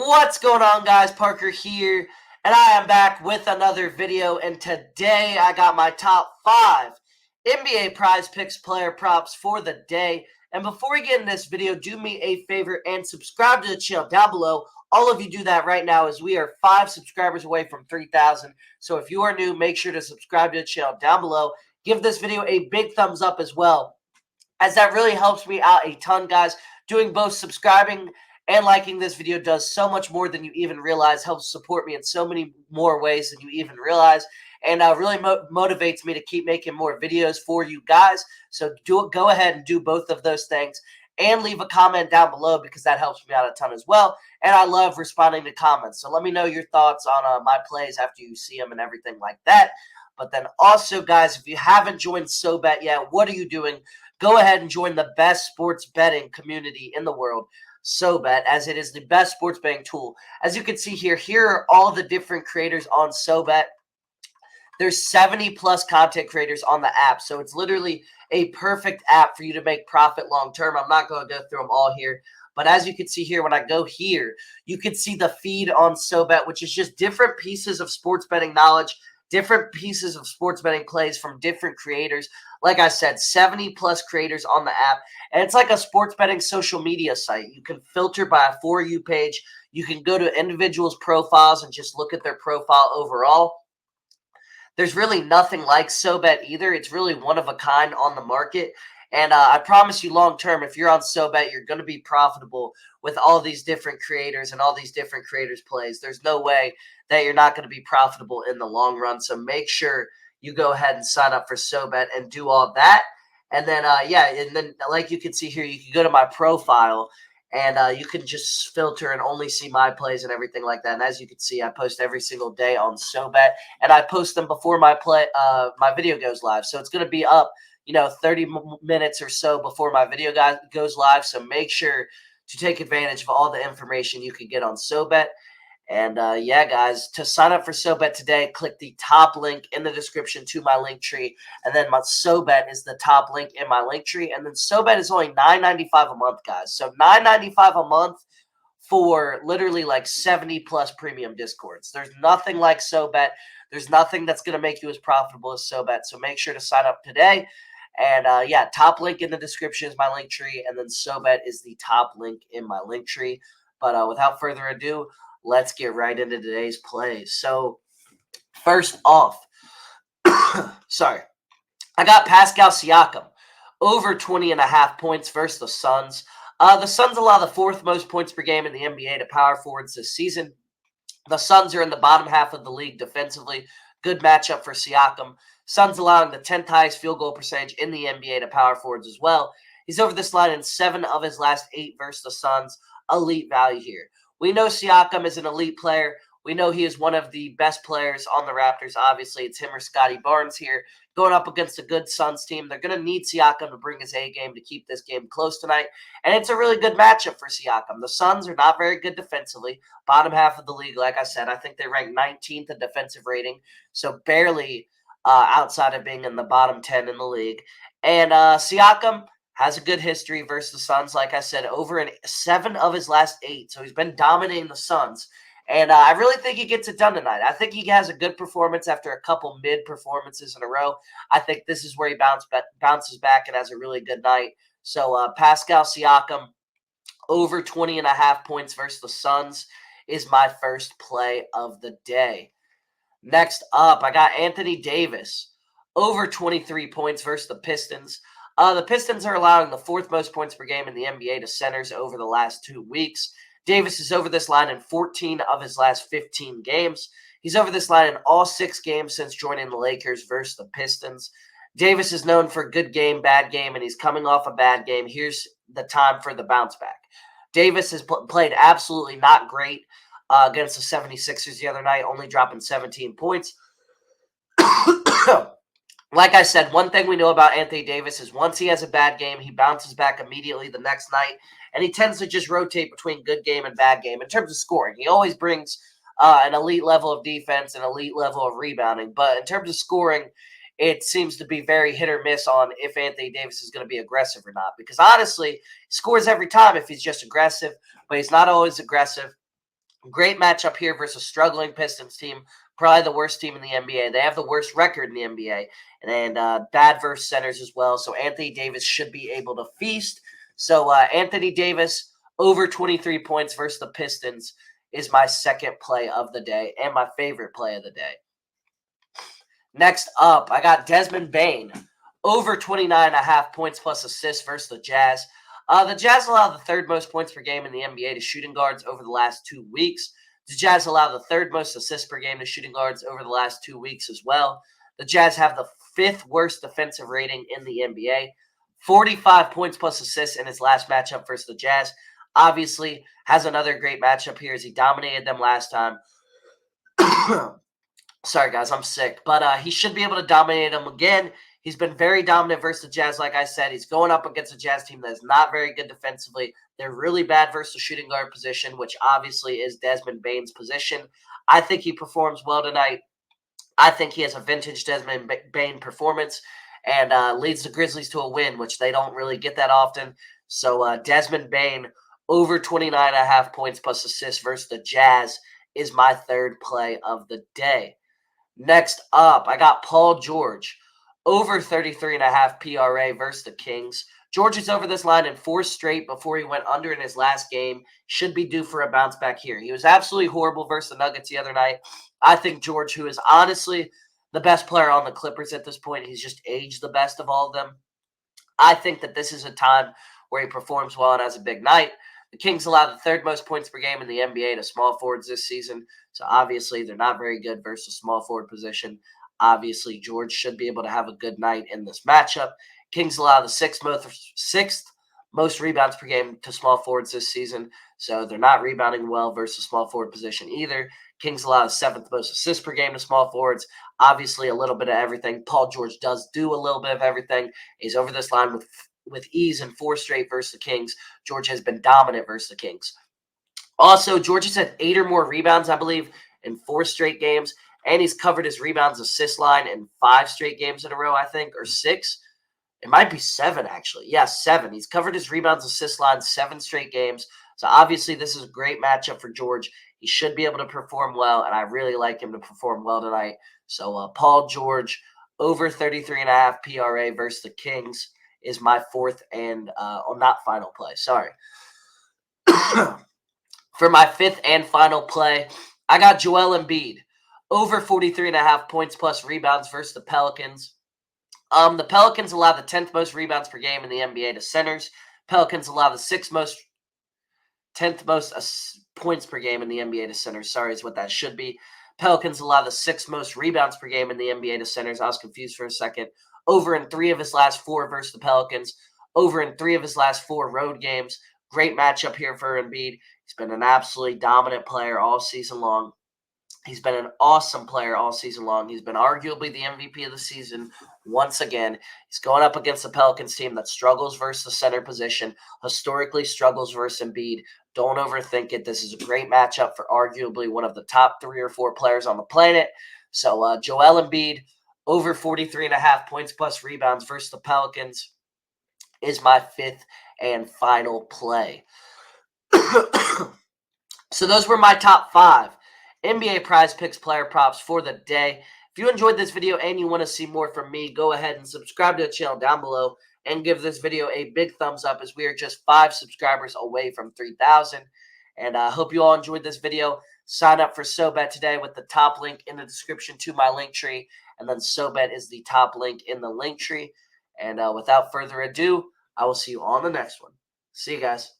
What's going on, guys? Parker here, and I am back with another video, and today I got my top 5 NBA PrizePicks player props for the day. And before we get in this video, do me a favor and subscribe to the channel down below. All of you do that right now, as we are 5 subscribers away from 3,000. So if you are new, make sure to subscribe to the channel down below. Give this video a big thumbs up as well, as that really helps me out a ton, guys. Doing both subscribing and liking this video does so much more than you even realize, helps support me in so many more ways than you even realize, and really motivates me to keep making more videos for you guys. So go ahead and do both of those things, and leave a comment down below, because that helps me out a ton as well, and I love responding to comments. So let me know your thoughts on my plays after you see them and everything like that. But then also, guys, if you haven't joined Soet yet, what are you doing? Go ahead and join the best sports betting community in the world, Soet, as it is the best sports betting tool. As you can see here are all the different creators on Soet. There's 70 plus content creators on the app, so it's literally a perfect app for you to make profit long term. I'm not going to go through them all here, but as you can see here, when I go here, you can see the feed on Soet, which is just different pieces of sports betting knowledge, different pieces of sports betting plays from different creators. Like I said, 70 plus creators on the app, and it's like a sports betting social media site. You can filter by a For You page. You can go to individuals' profiles and just look at their profile overall. There's really nothing like Soet either. It's really one of a kind on the market. And I promise you, long term, if you're on Soet, you're going to be profitable with all these different creators and all these different creators' plays. There's no way that you're not going to be profitable in the long run. So make sure you go ahead and sign up for Soet and do all that. And then, and then like you can see here, you can go to my profile, and you can just filter and only see my plays and everything like that. And as you can see, I post every single day on Soet, and I post them before my video goes live. So it's going to be up, 30 minutes or so before my video goes live. So make sure to take advantage of all the information you can get on Soet. And yeah, guys, to sign up for Soet today, click the top link in the description to my link tree. And then my Soet is the top link in my link tree. And then Soet is only $9.95 a month, guys. So $9.95 a month for literally like 70 plus premium discords. There's nothing like Soet. There's nothing that's going to make you as profitable as Soet. So make sure to sign up today. And yeah, top link in the description is my link tree. And then Soet is the top link in my link tree. But without further ado, let's get right into today's plays. So first off, sorry, I got Pascal Siakam over 20.5 points versus the Suns. The Suns allow the 4th most points per game in the NBA to power forwards this season. The Suns are in the bottom half of the league defensively. Good matchup for Siakam. Suns allowing the 10th highest field goal percentage in the NBA to power forwards as well. He's over this line in 7 of his last 8 versus the Suns. Elite value here. We know Siakam is an elite player. We know he is one of the best players on the Raptors. Obviously, it's him or Scotty Barnes here going up against a good Suns team. They're going to need Siakam to bring his A game to keep this game close tonight. And it's a really good matchup for Siakam. The Suns are not very good defensively. Bottom half of the league, like I said. I think they rank 19th in defensive rating. So barely outside of being in the bottom 10 in the league. And Siakam has a good history versus the Suns. Like I said, over in 7 of his last 8. So he's been dominating the Suns. And I really think he gets it done tonight. I think he has a good performance after a couple mid-performances in a row. I think this is where he bounces back and has a really good night. So Pascal Siakam, over 20.5 points versus the Suns, is my first play of the day. Next up, I got Anthony Davis, over 23 points versus the Pistons. The Pistons are allowing the 4th most points per game in the NBA to centers over the last 2 weeks. Davis is over this line in 14 of his last 15 games. He's over this line in all 6 games since joining the Lakers versus the Pistons. Davis is known for good game, bad game, and he's coming off a bad game. Here's the time for the bounce back. Davis has played absolutely not great against the 76ers the other night, only dropping 17 points. Like I said, one thing we know about Anthony Davis is once he has a bad game, he bounces back immediately the next night, and he tends to just rotate between good game and bad game in terms of scoring. He always brings an elite level of defense and elite level of rebounding, but in terms of scoring, it seems to be very hit or miss on if Anthony Davis is going to be aggressive or not, because honestly, he scores every time if he's just aggressive, but he's not always aggressive. Great matchup here versus struggling Pistons team, probably the worst team in the NBA. They have the worst record in the NBA, and bad versus centers as well. So Anthony Davis should be able to feast. So Anthony Davis over 23 points versus the Pistons is my second play of the day and my favorite play of the day. Next up, I got Desmond Bane over 29.5 points plus assists versus the Jazz. The Jazz allow the third most points per game in the NBA to shooting guards over the last 2 weeks. The Jazz allow the third most assists per game to shooting guards over the last 2 weeks as well. The Jazz have the fifth worst defensive rating in the NBA. 45 points plus assists in his last matchup versus the Jazz. Obviously, has another great matchup here as he dominated them last time. Sorry, guys, I'm sick. But he should be able to dominate them again. He's been very dominant versus the Jazz, like I said. He's going up against a Jazz team that is not very good defensively. They're really bad versus the shooting guard position, which obviously is Desmond Bane's position. I think he performs well tonight. I think he has a vintage Desmond Bane performance and leads the Grizzlies to a win, which they don't really get that often. So Desmond Bane over 29.5 points plus assists versus the Jazz is my third play of the day. Next up, I got Paul George over 33.5 PRA versus the Kings. George is over this line in 4 straight before he went under in his last game. Should be due for a bounce back here. He was absolutely horrible versus the Nuggets the other night. I think George, who is honestly the best player on the Clippers at this point, he's just aged the best of all of them. I think that this is a time where he performs well and has a big night. The Kings allow the third most points per game in the NBA to small forwards this season. So obviously they're not very good versus small forward position. Obviously, George should be able to have a good night in this matchup. Kings allow the sixth most rebounds per game to small forwards this season. So they're not rebounding well versus small forward position either. Kings allow the 7th most assists per game to small forwards. Obviously, a little bit of everything. Paul George does do a little bit of everything. He's over this line with ease in 4 straight versus the Kings. George has been dominant versus the Kings. Also, George has had 8 or more rebounds, I believe, in 4 straight games. And he's covered his rebounds assist line in 5 straight games in a row, I think, or 6. It might be 7, actually. Yeah, 7. He's covered his rebounds assist line 7 straight games. So obviously this is a great matchup for George. He should be able to perform well, and I really like him to perform well tonight. So Paul George over 33.5 PRA versus the Kings is my fourth and not final play. Sorry. For my fifth and final play, I got Joel Embiid over 43.5 points plus rebounds versus the Pelicans. The Pelicans allow the 10th most rebounds per game in the NBA to centers. Pelicans allow the 10th most points per game in the NBA to centers. Sorry, is what that should be. Pelicans allow the 6th most rebounds per game in the NBA to centers. I was confused for a second. Over in 3 of his last 4 versus the Pelicans. Over in 3 of his last 4 road games. Great matchup here for Embiid. He's been an absolutely dominant player all season long. He's been an awesome player all season long. He's been arguably the MVP of the season once again. He's going up against the Pelicans team that struggles versus the center position, historically struggles versus Embiid. Don't overthink it. This is a great matchup for arguably one of the top 3 or 4 players on the planet. So Joel Embiid, over 43.5 points plus rebounds versus the Pelicans is my fifth and final play. So those were my top 5 NBA PrizePicks player props for the day. If you enjoyed this video and you want to see more from me, go ahead and subscribe to the channel down below and give this video a big thumbs up as we are just 5 subscribers away from 3,000. And I hope you all enjoyed this video. Sign up for Soet today with the top link in the description to my link tree. And then Soet is the top link in the link tree. And without further ado, I will see you on the next one. See you guys.